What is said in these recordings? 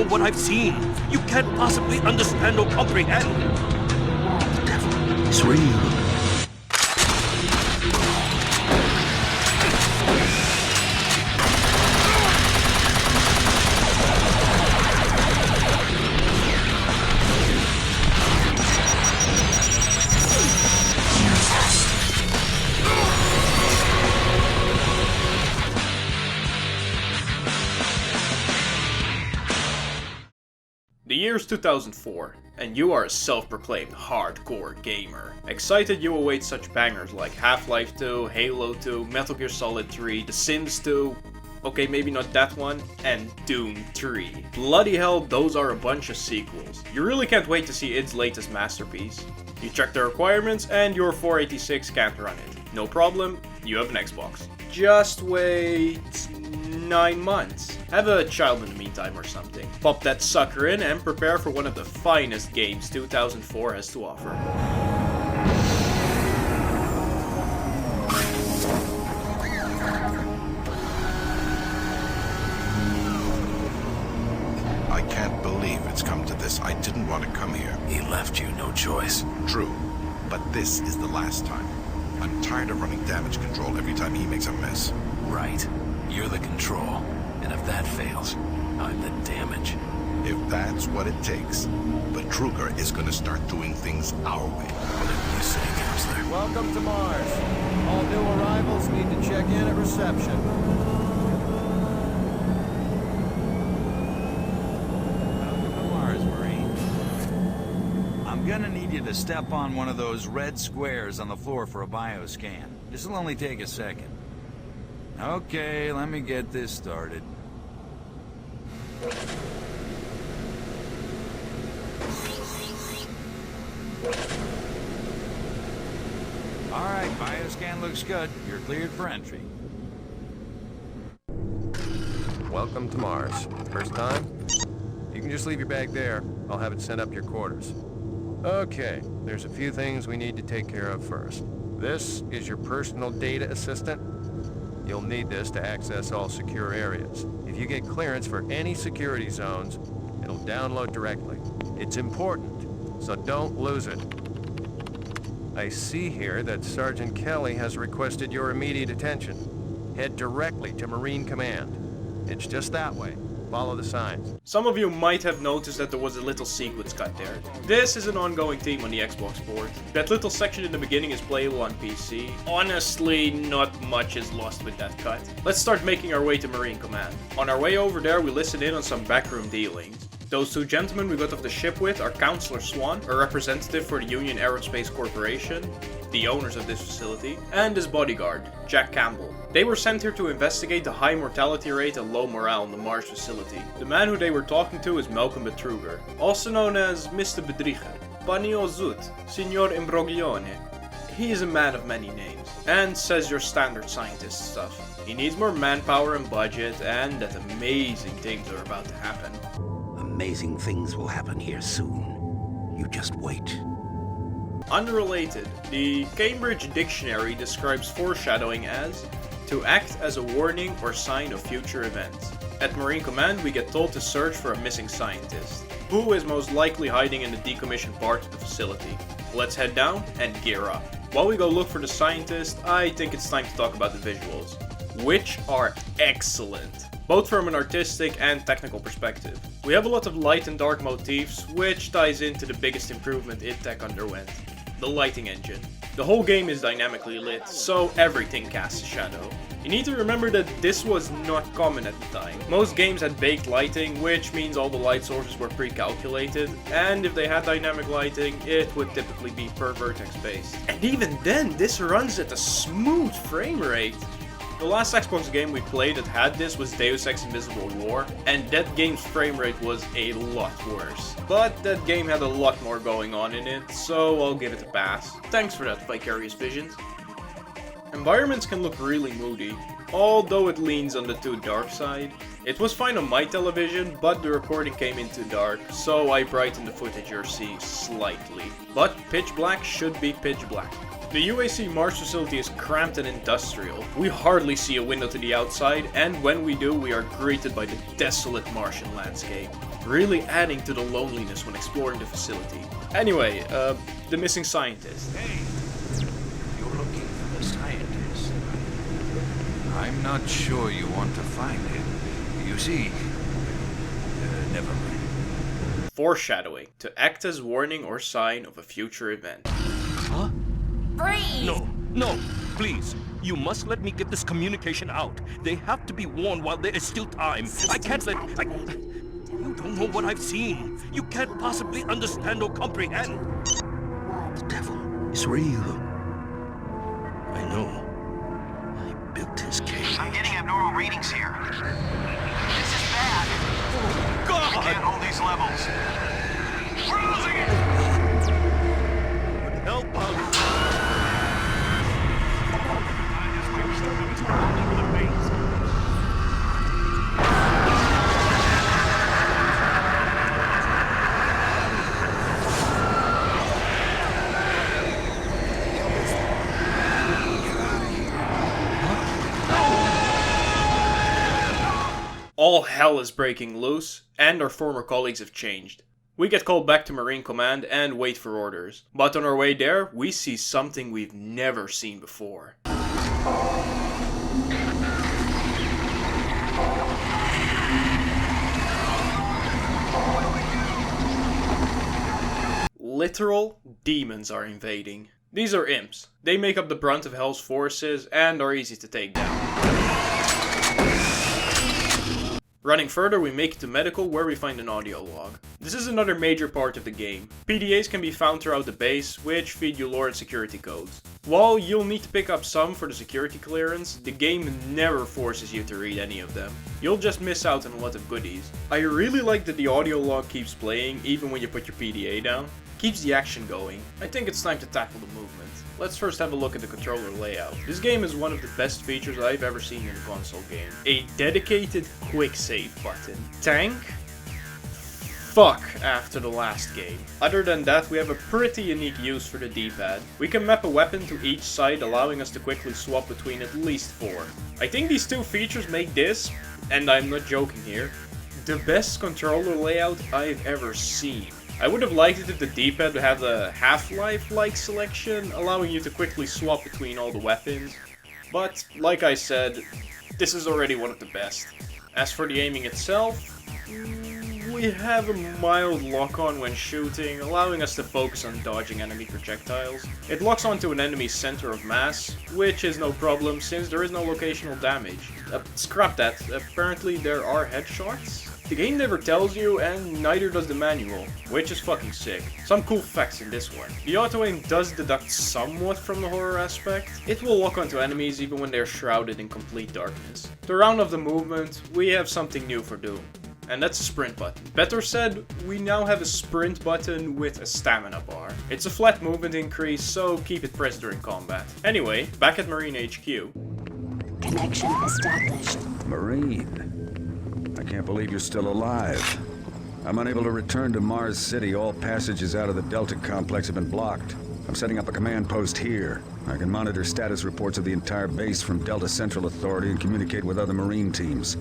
for what I've seen. You can't possibly understand or comprehend. The devil is real. The year's 2004, and you are a self-proclaimed hardcore gamer. Excited you await such bangers like Half-Life 2, Halo 2, Metal Gear Solid 3, The Sims 2, okay maybe not that one, and Doom 3. Bloody hell, those are a bunch of sequels. You really can't wait to see id's latest masterpiece. You check the requirements and your 486 can't run it. No problem, you have an Xbox. Just wait 9 months. Have a child in the meantime or something. Pop that sucker in and prepare for one of the finest games 2004 has to offer. I can't believe it's come to this. I didn't want to come here. He left you no choice. True, but this is the last time. I'm tired of running damage control every time he makes a mess. Right. You're the control. And if that fails, I'm the damage. If that's what it takes, the Kruger is going to start doing things our way. Whatever you say, Counselor. Welcome to Mars. All new arrivals need to check in at reception. Welcome to Mars, Marine. I'm gonna need you to step on one of those red squares on the floor for a bioscan. This'll only take a second. Okay, let me get this started. Alright, bioscan looks good. You're cleared for entry. Welcome to Mars. First time? You can just leave your bag there. I'll have it sent up your quarters. Okay, there's a few things we need to take care of first. This is your personal data assistant. You'll need this to access all secure areas. If you get clearance for any security zones, it'll download directly. It's important, so don't lose it. I see here that Sergeant Kelly has requested your immediate attention. Head directly to Marine Command. It's just that way. Follow the signs. Some of you might have noticed that there was a little sequence cut there. This is an ongoing theme on the Xbox port. That little section in the beginning is playable on PC. Honestly, not much is lost with that cut. Let's start making our way to Marine Command. On our way over there, we listened in on some backroom dealings. Those two gentlemen we got off the ship with are Counselor Swan, a representative for the Union Aerospace Corporation, the owners of this facility, and his bodyguard, Jack Campbell. They were sent here to investigate the high mortality rate and low morale in the Mars facility. The man who they were talking to is Malcolm Betruger, also known as Mr. Bedrieger, Panio Zut, Signor Imbroglione. He is a man of many names, and says your standard scientist stuff. He needs more manpower and budget, and that amazing things are about to happen. Amazing things will happen here soon. You just wait. Unrelated, the Cambridge Dictionary describes foreshadowing as to act as a warning or sign of future events. At Marine Command, we get told to search for a missing scientist, who is most likely hiding in the decommissioned part of the facility. Let's head down and gear up. While we go look for the scientist, I think it's time to talk about the visuals, which are excellent, both from an artistic and technical perspective. We have a lot of light and dark motifs, which ties into the biggest improvement id Tech underwent, the lighting engine. The whole game is dynamically lit, so everything casts a shadow. You need to remember that this was not common at the time. Most games had baked lighting, which means all the light sources were pre-calculated, and if they had dynamic lighting, it would typically be per vertex based. And even then, this runs at a smooth frame rate. The last Xbox game we played that had this was Deus Ex Invisible War, and that game's frame rate was a lot worse. But that game had a lot more going on in it, so I'll give it a pass. Thanks for that, Vicarious Visions. Environments can look really moody, although it leans on the too dark side. It was fine on my television, but the recording came in too dark, so I brightened the footage you're seeing slightly. But pitch black should be pitch black. The UAC Mars facility is cramped and industrial. We hardly see a window to the outside, and when we do, we are greeted by the desolate Martian landscape, really adding to the loneliness when exploring the facility. Anyway, the missing scientist. Hey, you're looking for the scientist. I'm not sure you want to find him. You see, never mind. Foreshadowing, to act as warning or sign of a future event. Huh? No, no, please. You must let me get this communication out. They have to be warned while there is still time. I can't let... You don't know what I've seen. You can't possibly understand or comprehend. The devil is real. I know. I built his cage. I'm getting abnormal readings here. This is bad. Oh, God! I can't hold these levels. We're losing it! Help us! All hell is breaking loose, and our former colleagues have changed. We get called back to Marine Command and wait for orders. But on our way there, we see something we've never seen before. Literal demons are invading. These are imps. They make up the brunt of Hell's forces and are easy to take down. Running further, we make it to medical, where we find an audio log. This is another major part of the game. PDAs can be found throughout the base, which feed you lore and security codes. While you'll need to pick up some for the security clearance, the game never forces you to read any of them. You'll just miss out on a lot of goodies. I really like that the audio log keeps playing even when you put your PDA down. Keeps the action going. I think it's time to tackle the movement. Let's first have a look at the controller layout. This game is one of the best features I've ever seen in a console game. A dedicated quick save button. Tank? Fuck after the last game. Other than that, we have a pretty unique use for the D-pad. We can map a weapon to each side, allowing us to quickly swap between at least 4. I think these two features make this, and I'm not joking here, the best controller layout I've ever seen. I would have liked it if the D-pad had a Half-Life-like selection, allowing you to quickly swap between all the weapons. But, like I said, this is already one of the best. As for the aiming itself, we have a mild lock-on when shooting, allowing us to focus on dodging enemy projectiles. It locks onto an enemy's center of mass, which is no problem since there is no locational damage. Scrap that, apparently there are headshots? The game never tells you, and neither does the manual, which is fucking sick. Some cool facts in this one. The auto-aim does deduct somewhat from the horror aspect. It will lock onto enemies even when they are shrouded in complete darkness. To round off the movement, we have something new for Doom. And that's a sprint button. Better said, we now have a sprint button with a stamina bar. It's a flat movement increase, so keep it pressed during combat. Anyway, back at Marine HQ. Connection established. Marine. I can't believe you're still alive. I'm unable to return to Mars City. All passages out of the Delta complex have been blocked. I'm setting up a command post here. I can monitor status reports of the entire base from Delta Central Authority and communicate with other Marine teams.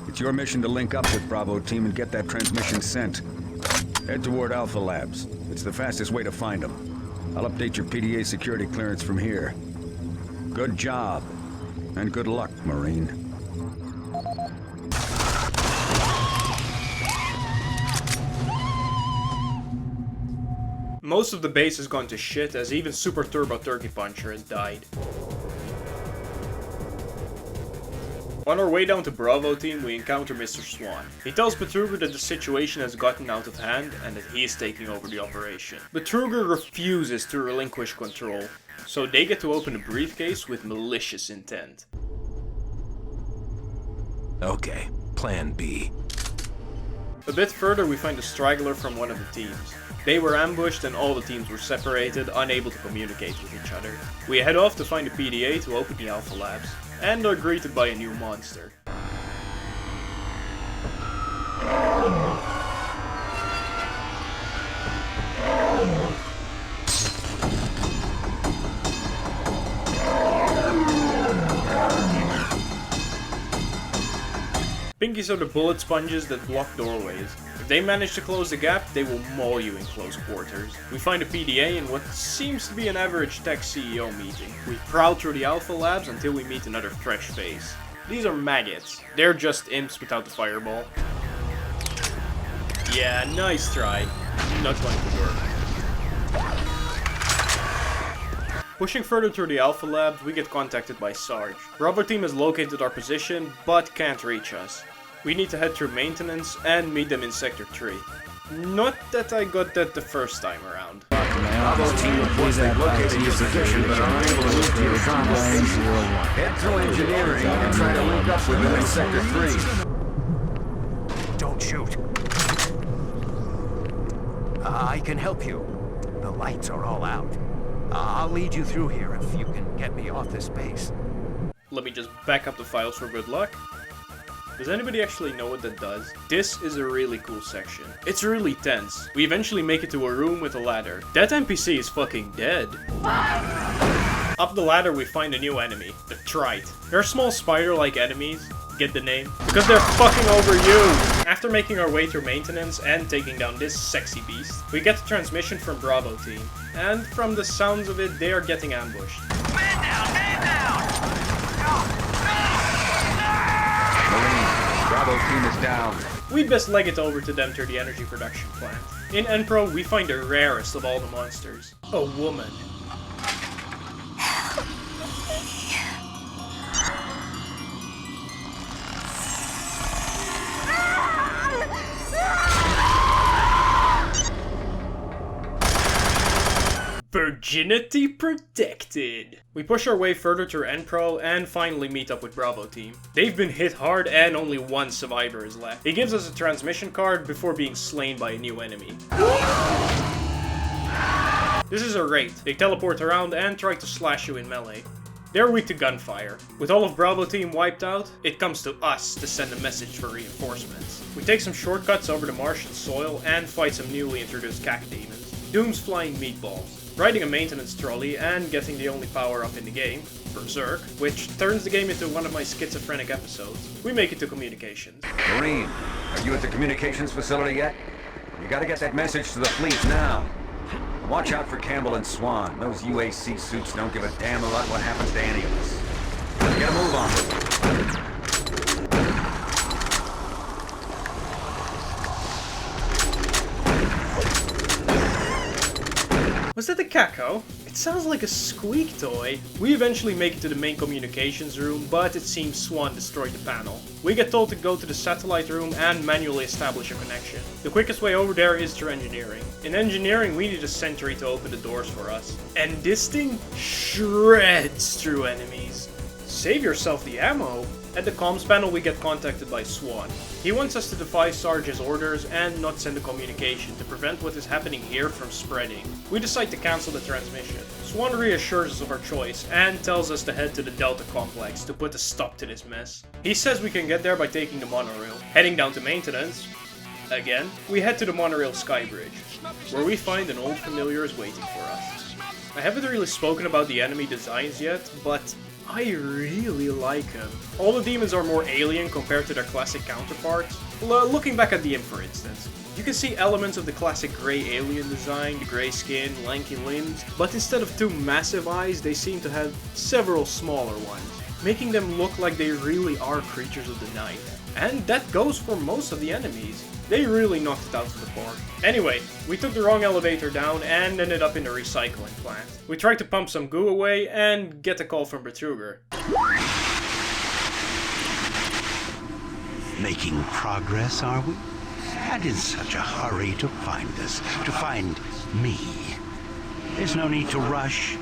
It's your mission to link up with Bravo Team and get that transmission sent. Head toward Alpha Labs. It's the fastest way to find them. I'll update your PDA security clearance from here. Good job. And good luck, Marine. Most of the base has gone to shit, as even Super Turbo Turkey Puncher has died. On our way down to Bravo Team, we encounter Mr. Swan. He tells Betruger that the situation has gotten out of hand and that he is taking over the operation. Betruger refuses to relinquish control, so they get to open a briefcase with malicious intent. Okay, plan B. A bit further, we find a straggler from one of the teams. They were ambushed and all the teams were separated, unable to communicate with each other. We head off to find a PDA to open the Alpha Labs, and are greeted by a new monster. Slinkies are the bullet sponges that block doorways. If they manage to close the gap, they will maul you in close quarters. We find a PDA in what seems to be an average tech CEO meeting. We prowl through the Alpha Labs until we meet another fresh face. These are maggots. They're just imps without the fireball. Yeah, nice try. Not going to work. Pushing further through the Alpha Labs, we get contacted by Sarge. Bravo team has located our position, but can't reach us. We need to head through maintenance and meet them in Sector 3. Not that I got that the first time around. Bravo team reports they've located your position, but are unable to move to your complex. Head to engineering and try to link up with them in Sector 3. Don't shoot. I can help you. The lights are all out. I'll lead you through here if you can get me off this base. Let me just back up the files for good luck. Does anybody actually know what that does? This is a really cool section. It's really tense. We eventually make it to a room with a ladder. That NPC is fucking dead. Up the ladder we find a new enemy, the Trite. They're small spider-like enemies. Get the name? Because they're fucking over you! After making our way through maintenance and taking down this sexy beast, we get the transmission from Bravo team. And from the sounds of it, they are getting ambushed. Man down! Man down! Marine, Bravo team is down. We'd best leg it over to them through the energy production plant. In Enpro, we find the rarest of all the monsters. A woman. Virginity protected. We push our way further through Enpro and finally meet up with Bravo team. They've been hit hard and only one survivor is left. He gives us a transmission card before being slain by a new enemy. This is a raid. They teleport around and try to slash you in melee. They're weak to gunfire. With all of Bravo team wiped out, it comes to us to send a message for reinforcements. We take some shortcuts over the Martian soil and fight some newly introduced cack demons. Doom's flying meatballs. Riding a maintenance trolley and getting the only power-up in the game, Berserk, which turns the game into one of my schizophrenic episodes. We make it to communications. Marine, are you at the communications facility yet? You gotta get that message to the fleet now. Watch out for Campbell and Swan. Those UAC suits don't give a damn about what happens to any of us. Let's get a move on. Was that a Kako? It sounds like a squeak toy. We eventually make it to the main communications room, but it seems Swan destroyed the panel. We get told to go to the satellite room and manually establish a connection. The quickest way over there is through engineering. In engineering, we need a sentry to open the doors for us. And this thing shreds through enemies. Save yourself the ammo. At the comms panel, we get contacted by Swan. He wants us to defy Sarge's orders and not send a communication to prevent what is happening here from spreading. We decide to cancel the transmission. Swan reassures us of our choice and tells us to head to the Delta complex to put a stop to this mess. He says we can get there by taking the monorail. Heading down to maintenance, again, we head to the monorail skybridge, where we find an old familiar is waiting for us. I haven't really spoken about the enemy designs yet, but I really like them. All the demons are more alien compared to their classic counterparts. Looking back at the Imp for instance, you can see elements of the classic grey alien design, the grey skin, lanky limbs, but instead of two massive eyes, they seem to have several smaller ones, making them look like they really are creatures of the night. And that goes for most of the enemies. They really knocked it out of the park. Anyway, we took the wrong elevator down and ended up in the recycling plant. We tried to pump some goo away and get a call from Betruger. Making progress, are we? And in such a hurry to find us, to find me. There's no need to rush.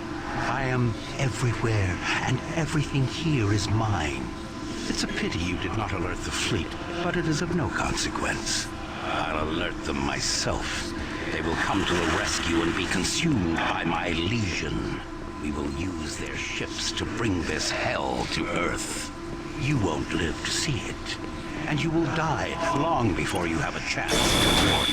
I am everywhere, and everything here is mine. It's a pity you did not alert the fleet, but it is of no consequence. I'll alert them myself. They will come to the rescue and be consumed by my legion. We will use their ships to bring this hell to Earth. You won't live to see it, and you will die long before you have a chance to warn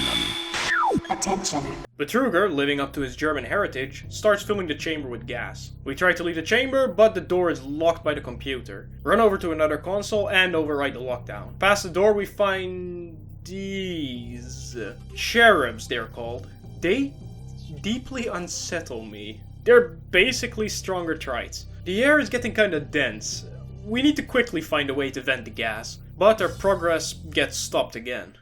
them. Attention. Betruger, living up to his German heritage, starts filling the chamber with gas. We try to leave the chamber, but the door is locked by the computer. Run over to another console and override the lockdown. Past the door we find these cherubs, they're called. They deeply unsettle me. They're basically stronger trites. The air is getting kinda dense. We need to quickly find a way to vent the gas, but our progress gets stopped again.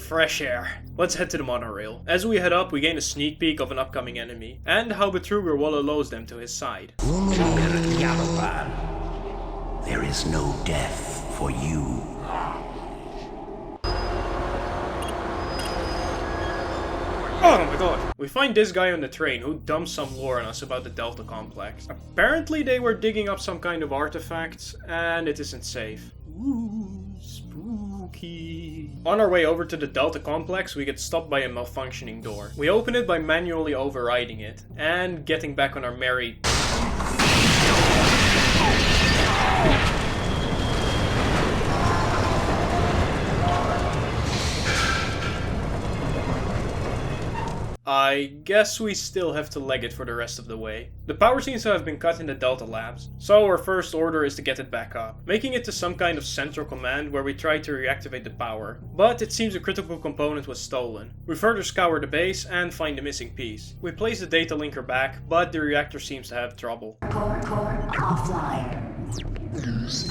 Fresh air. Let's head to the monorail. As we head up, we gain a sneak peek of an upcoming enemy, and how Betruger wallows them to his side. There is no death for you. Oh my god. We find this guy on the train who dumps some lore on us about the Delta Complex. Apparently they were digging up some kind of artifact, and it isn't safe. Ooh, spooky. On our way over to the Delta Complex, we get stopped by a malfunctioning door. We open it by manually overriding it, and getting back on our merry... I guess we still have to leg it for the rest of the way. The power seems to have been cut in the Delta Labs, so our first order is to get it back up, making it to some kind of central command where we try to reactivate the power. But it seems a critical component was stolen. We further scour the base and find the missing piece. We place the data linker back, but the reactor seems to have trouble. Core offline.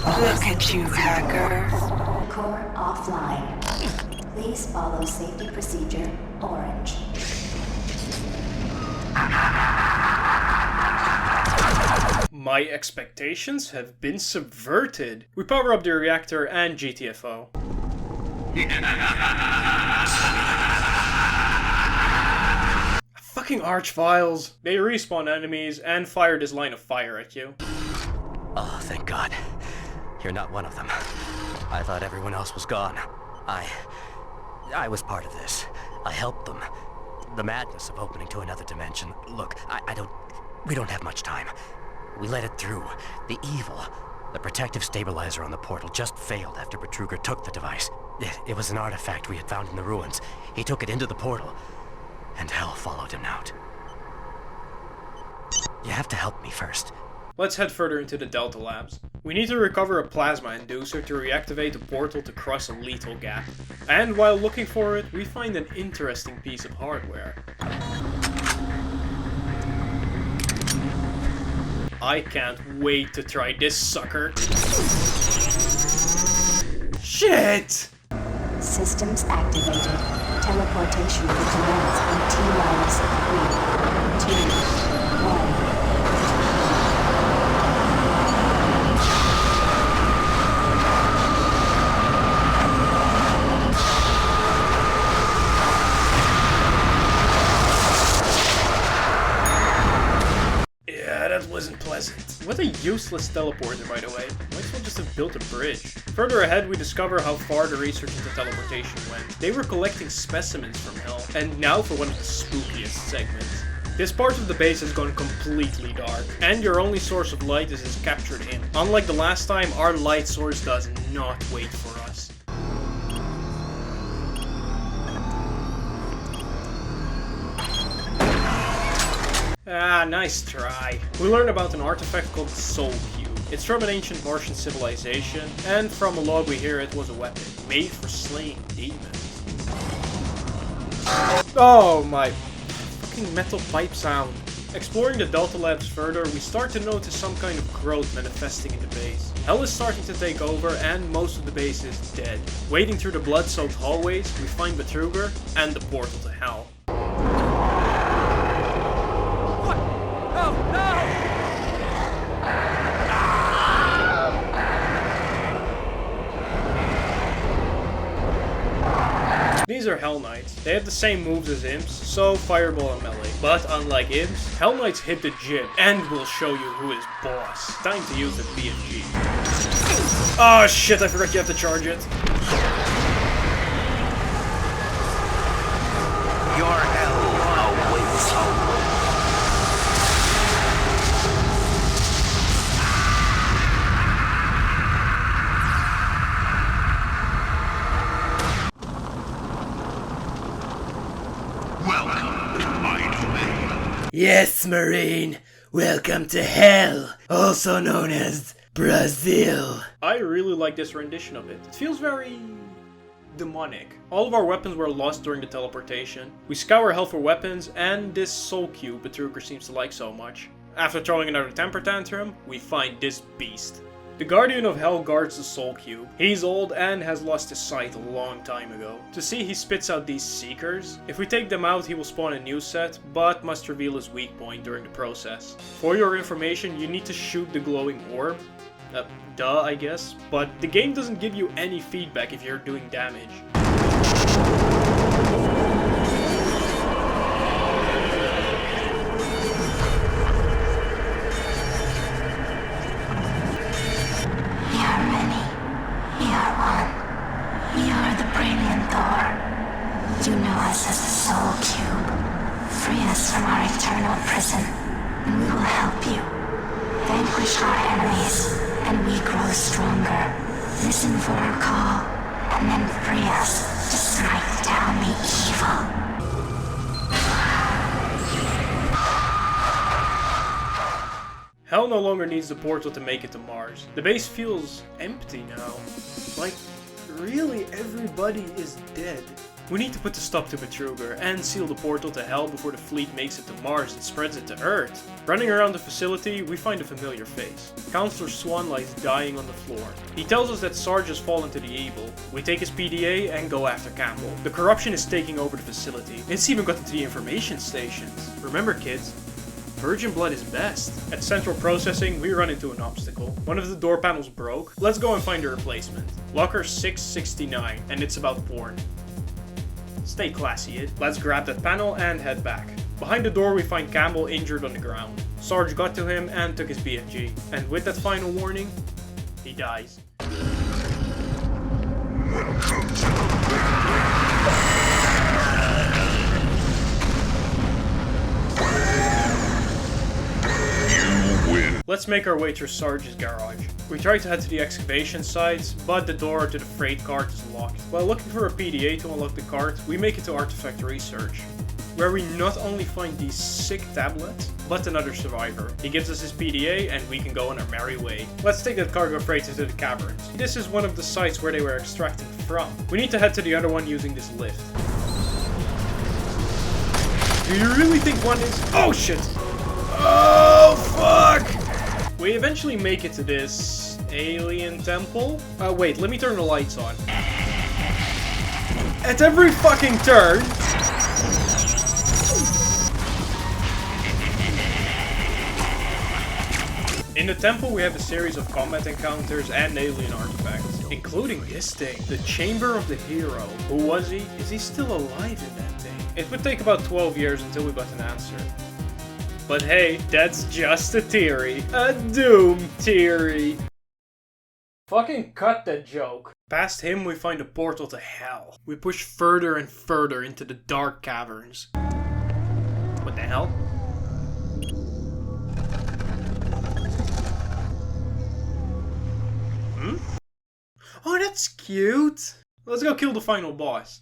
Look at you, hacker. Core offline. Please follow safety procedure orange. My expectations have been subverted. We power up the reactor and GTFO. Fucking Archviles. They respawn enemies and fire this line of fire at you. Oh, thank God. You're not one of them. I thought everyone else was gone. I was part of this. I helped them. The madness of opening to another dimension. Look, we don't have much time. We let it through. The evil, the protective stabilizer on the portal just failed after Betruger took the device. It was an artifact we had found in the ruins. He took it into the portal, and hell followed him out. You have to help me first. Let's head further into the Delta Labs. We need to recover a plasma inducer to reactivate the portal to cross a lethal gap. And while looking for it, we find an interesting piece of hardware. I can't wait to try this sucker. Shit! Systems activated. Teleportation will commence in T-minus 3, 2, 1. Wasn't pleasant. What a useless teleporter, by the way. Might as well just have built a bridge. Further ahead, we discover how far the research into teleportation went. They were collecting specimens from Hell, and now for one of the spookiest segments. This part of the base has gone completely dark, and your only source of light is his captured inn. Unlike the last time, our light source does not wait for us. Ah, nice try. We learn about an artifact called the Soul Cube. It's from an ancient Martian civilization, and from a log we hear it was a weapon, made for slaying demons. Oh my fucking metal pipe sound. Exploring the Delta Labs further, we start to notice some kind of growth manifesting in the base. Hell is starting to take over, and most of the base is dead. Wading through the blood-soaked hallways, we find Betruger and the portal to Hell. These are Hell Knights. They have the same moves as Imps, so Fireball and Melee. But unlike Imps, Hell Knights hit the gym and will show you who is boss. Time to use the BFG. Oh shit, I forgot you have to charge it. Your hell awaits. Yes, Marine. Welcome to hell, also known as Brazil. I really like this rendition of it. It feels very demonic. All of our weapons were lost during the teleportation. We scour hell for weapons and this soul cube Betruger seems to like so much. After throwing another temper tantrum, we find this beast. The Guardian of Hell guards the soul cube. He's old and has lost his sight a long time ago. To see, he spits out these seekers. If we take them out, he will spawn a new set, but must reveal his weak point during the process. For your information, you need to shoot the glowing orb. Duh, I guess. But the game doesn't give you any feedback if you're doing damage. You know us as a soul cube. Free us from our eternal prison, and we will help you. Vanquish our enemies, and we grow stronger. Listen for our call, and then free us to smite down the evil. Hell no longer needs the portal to make it to Mars. The base feels empty now. Like, really everybody is dead. We need to put a stop to Betruger and seal the portal to Hell before the fleet makes it to Mars and spreads it to Earth. Running around the facility, we find a familiar face. Counselor Swan lies dying on the floor. He tells us that Sarge has fallen to the evil. We take his PDA and go after Campbell. The corruption is taking over the facility. It's even got into the information stations. Remember kids, virgin blood is best. At Central Processing, we run into an obstacle. One of the door panels broke. Let's go and find a replacement. Locker 669, and it's about porn. Stay classy, it. Let's grab that panel and head back. Behind the door we find Campbell injured on the ground. Sarge got to him and took his BFG. And with that final warning, he dies. Let's make our way through Sarge's garage. We try to head to the excavation sites, but the door to the freight cart is locked. While looking for a PDA to unlock the cart, we make it to Artifact Research, where we not only find these sick tablets, but another survivor. He gives us his PDA and we can go on our merry way. Let's take that cargo freight into the caverns. This is one of the sites where they were extracting from. We need to head to the other one using this lift. Do you really think one is— oh shit! Oh fuck! We eventually make it to this alien temple. Wait, let me turn the lights on. At every fucking turn. In the temple we have a series of combat encounters and alien artifacts, including this thing, the Chamber of the Hero. Who was he? Is he still alive in that thing? It would take about 12 years until we got an answer. But hey, that's just a theory. A doom theory. Fucking cut that joke. Past him we find a portal to hell. We push further and further into the dark caverns. What the hell? Oh, that's cute. Let's go kill the final boss.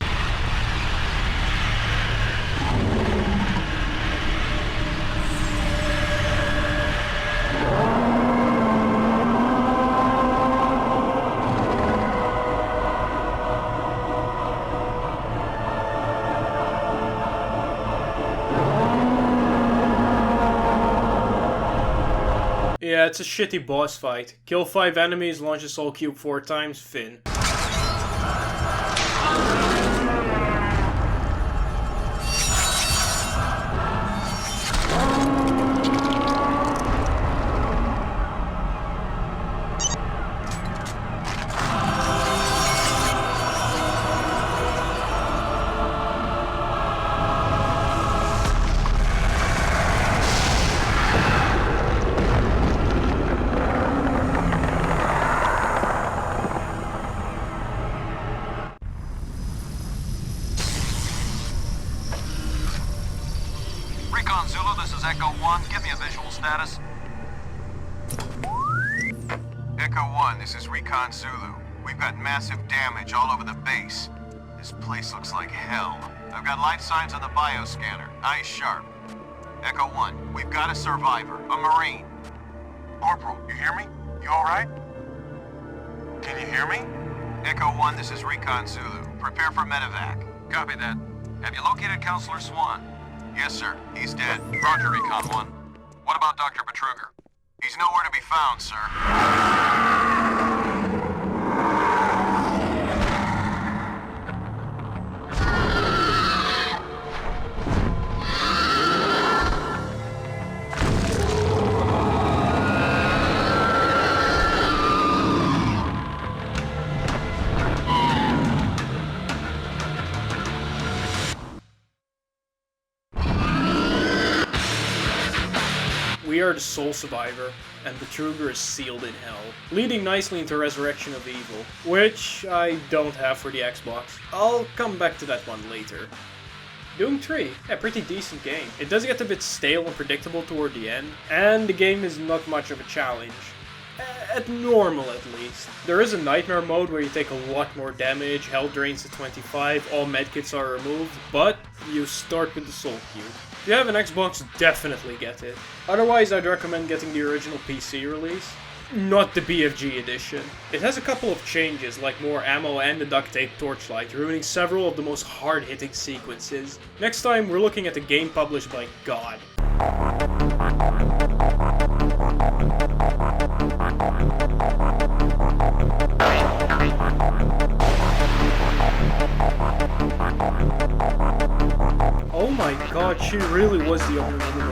Yeah, it's a shitty boss fight. Kill 5 enemies, launch a soul cube 4 times, fin. Zulu, this is Echo 1. Give me a visual status. Echo 1, this is Recon Zulu. We've got massive damage all over the base. This place looks like hell. I've got life signs on the bioscanner. Eyes sharp. Echo 1, we've got a survivor, a Marine. Corporal, you hear me? You alright? Can you hear me? Echo 1, this is Recon Zulu. Prepare for medevac. Copy that. Have you located Counselor Swan? Yes, sir. He's dead. Roger, Recon 1. What about Dr. Betruger? He's nowhere to be found, sir. We are the sole survivor, and Betruger is sealed in hell, leading nicely into Resurrection of Evil, which I don't have for the Xbox. I'll come back to that one later. Doom 3, a pretty decent game. It does get a bit stale and predictable toward the end, and the game is not much of a challenge. At normal, at least. There is a nightmare mode where you take a lot more damage, health drains to 25, all medkits are removed, but you start with the Soul Cube. If you have an Xbox, definitely get it. Otherwise, I'd recommend getting the original PC release, not the BFG edition. It has a couple of changes, like more ammo and the duct tape torchlight, ruining several of the most hard-hitting sequences. Next time, we're looking at a game published by God. Oh my god, she really was the only one who